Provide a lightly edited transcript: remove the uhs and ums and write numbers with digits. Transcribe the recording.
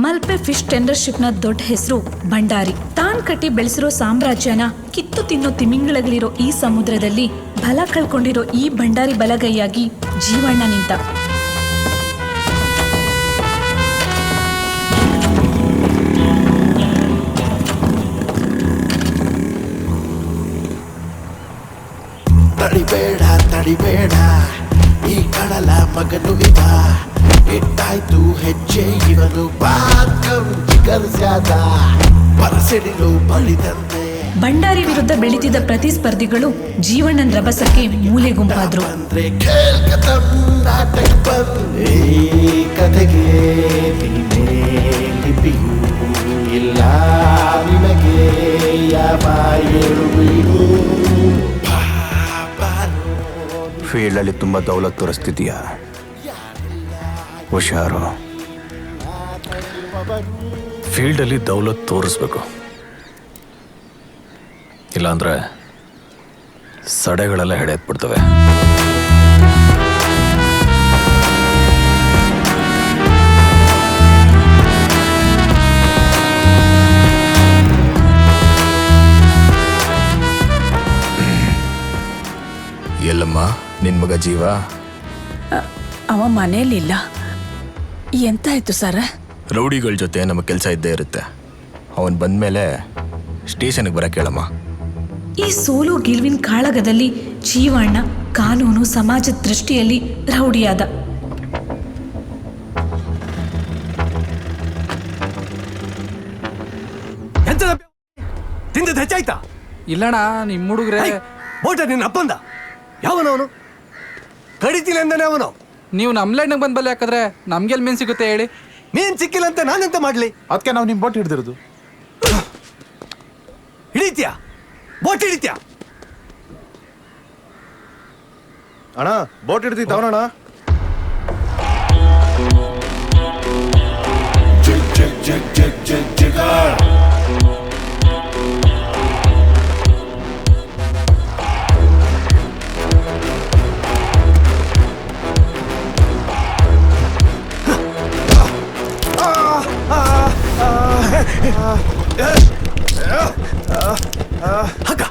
Malpe fish ಟೆಂಡರ್ಶಿಪ್ನ ದೊಡ್ಡ ಹೆಸರು ಭಂಡಾರಿ. ತಾನ್ ಕಟ್ಟಿ ಬೆಳೆಸಿರೋ ಸಾಮ್ರಾಜ್ಯನ ಕಿತ್ತು ತಿನ್ನೋ ತಿಮಿಂಗಳಗಳಿರೋ ಈ ಸಮುದ್ರದಲ್ಲಿ ಬಲ ಕಳ್ಕೊಂಡಿರೋ ಈ ಭಂಡಾರಿ ಬಲಗೈಯಾಗಿ ಜೀವಣ್ಣ ನಿಂತ. ತಡಿಬೇಡ ಈ ಕಡಲ ಮಗನು ಇವ, ಇಟ್ಟಾಯ್ತು ಹೆಜ್ಜೆ ಇವನು ಪರಸೆಡಿಲು ಬಳಿದಂತೆ. ಭಂಡಾರಿ ವಿರುದ್ಧ ಬೆಳೀತಿದ್ದ ಪ್ರತಿಸ್ಪರ್ಧಿಗಳು ಜೀವಣ್ಣನ ರಭಸಕ್ಕೆ ಮೂಲೆ ಗುಂಪಾದ್ರು. ಕಥೆಗೆ ಇಲ್ಲ ನಿಮಗೆ ಯಾವ ಫೀಲ್ಡಲ್ಲಿ ತುಂಬ ದೌಲತ್ ತೋರಿಸ್ತಿದೀಯಾ, ಹುಷಾರು. ಫೀಲ್ಡಲ್ಲಿ ದೌಲತ್ ತೋರಿಸ್ಬೇಕು, ಇಲ್ಲಾಂದ್ರೆ ಸಡೆಗಳೆಲ್ಲ ಹೆಡೆತ್ಬಿಡ್ತವೆ. ಎಲ್ಲಮ್ಮ ನಿನ್ ಮಗ ಜೀವ? ಅವ ಮನೇಲಿಲ್ಲ. ಎಂತಾಯ್ತು ಸರ? ರೌಡಿಗಳ ಜೊತೆ ನಮ್ಮ ಕೆಲಸ ಇದ್ದೇ ಇರುತ್ತೆ. ಅವನ್ ಬಂದ್ಮೇಲೆ ಸ್ಟೇಷನ್ಗೆ ಬರಕ್ಕೆ ಹೇಳಮ್ಮ. ಈ ಸೋಲು ಗೆಲುವಿನ ಕಾಳಗದಲ್ಲಿ ಜೀವಣ್ಣ ಕಾನೂನು ಸಮಾಜದ ದೃಷ್ಟಿಯಲ್ಲಿ ರೌಡಿಯಾದ. ತಿಂದದ್ದು ಹೆಚ್ಚಾಯ್ತಾ? ಇಲ್ಲಣ್ಣ, ನಿಮ್ಮ ಹುಡುಗ್ರೆ ಬೋಟ ನಿನ್ನ ಅಪ್ಪಂದ. ಯಾವನವನು? ಕಡಿತೀನಿ ಅಂದಾನೆ ಅವನು. ನೀವು ನಮ್ಮ ಲೈನ್ಗೆ ಬಂದು ಬಲ್ಲಿ ಹಾಕಿದ್ರೆ ನಮ್ಗೆಲ್ಲಿ ಮೀನು ಸಿಗುತ್ತೆ ಹೇಳಿ? ಮೀನ್ ಸಿಕ್ಕಿಲ್ಲ ಅಂತ ನಾನೆಂತ ಮಾಡ್ಲಿ? ಅದಕ್ಕೆ ನಾವು ನಿಮ್ಮ ಬೋಟ್ ಹಿಡ್ದಿರೋದು. ಹಿಡಿತ್ಯಾ? ಬೋಟ್ ಹಿಡಿತ್ಯಾ? ಅಣ್ಣ ಬೋಟ್ ಹಿಡ್ದಿ ತವನಣ್ಣ. ಹಗ್ಗ